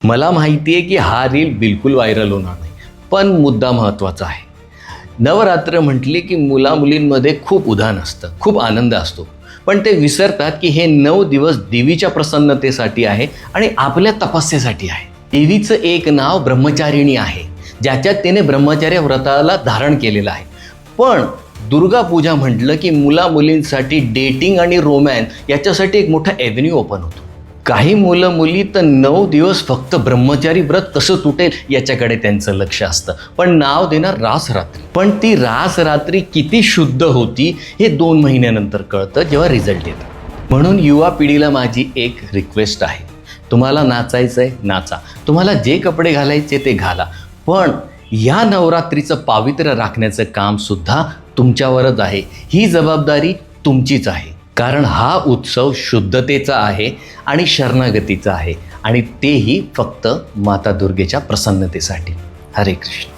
मला माहिती आहे की हा रील बिलकुल व्हायरल होणार नाही, पण मुद्दा महत्त्वाचा आहे. नवरात्र म्हटले की मुलामुलींमध्ये खूप उधाण असतं, खूप आनंद असतो. पण ते विसरतात की हे 9 दिवस देवीच्या प्रसन्नतेसाठी आहे आणि आपल्या तपस्येसाठी आहे. देवीचं एक नाव ब्रह्मचारिणी आहे, ज्याच्यात तिने ब्रह्मचर्य व्रताला धारण केलेलं आहे. पण दुर्गा पूजा म्हटलं की मुलामुलींसाठी डेटिंग आणि रोमॅन्स याच्यासाठी एक मोठा ॲव्हेन्यू ओपन होतो. काही मुलं मुली तर 9 दिवस फक्त ब्रह्मचारी व्रत कसं तुटेल याच्याकडे त्यांचं लक्ष असतं, पण नाव देणार रासरात्री. पण ती रासरात्री किती शुद्ध होती हे 2 महिन्यानंतर कळतं, जेव्हा रिझल्ट येतं. म्हणून युवा पिढीला माझी एक रिक्वेस्ट आहे, तुम्हाला नाचायचं आहे नाचा, तुम्हाला जे कपडे घालायचे ते घाला, पण या नवरात्रीचं पावित्र्य राखण्याचं काम सुद्धा तुमच्यावरच आहे. ही जबाबदारी तुमचीच आहे, कारण हा उत्सव शुद्धतेचा आहे आणि शरणागतीचा आहे, आणि तेही फक्त माता दुर्गेच्या प्रसन्नतेसाठी. हरे कृष्ण.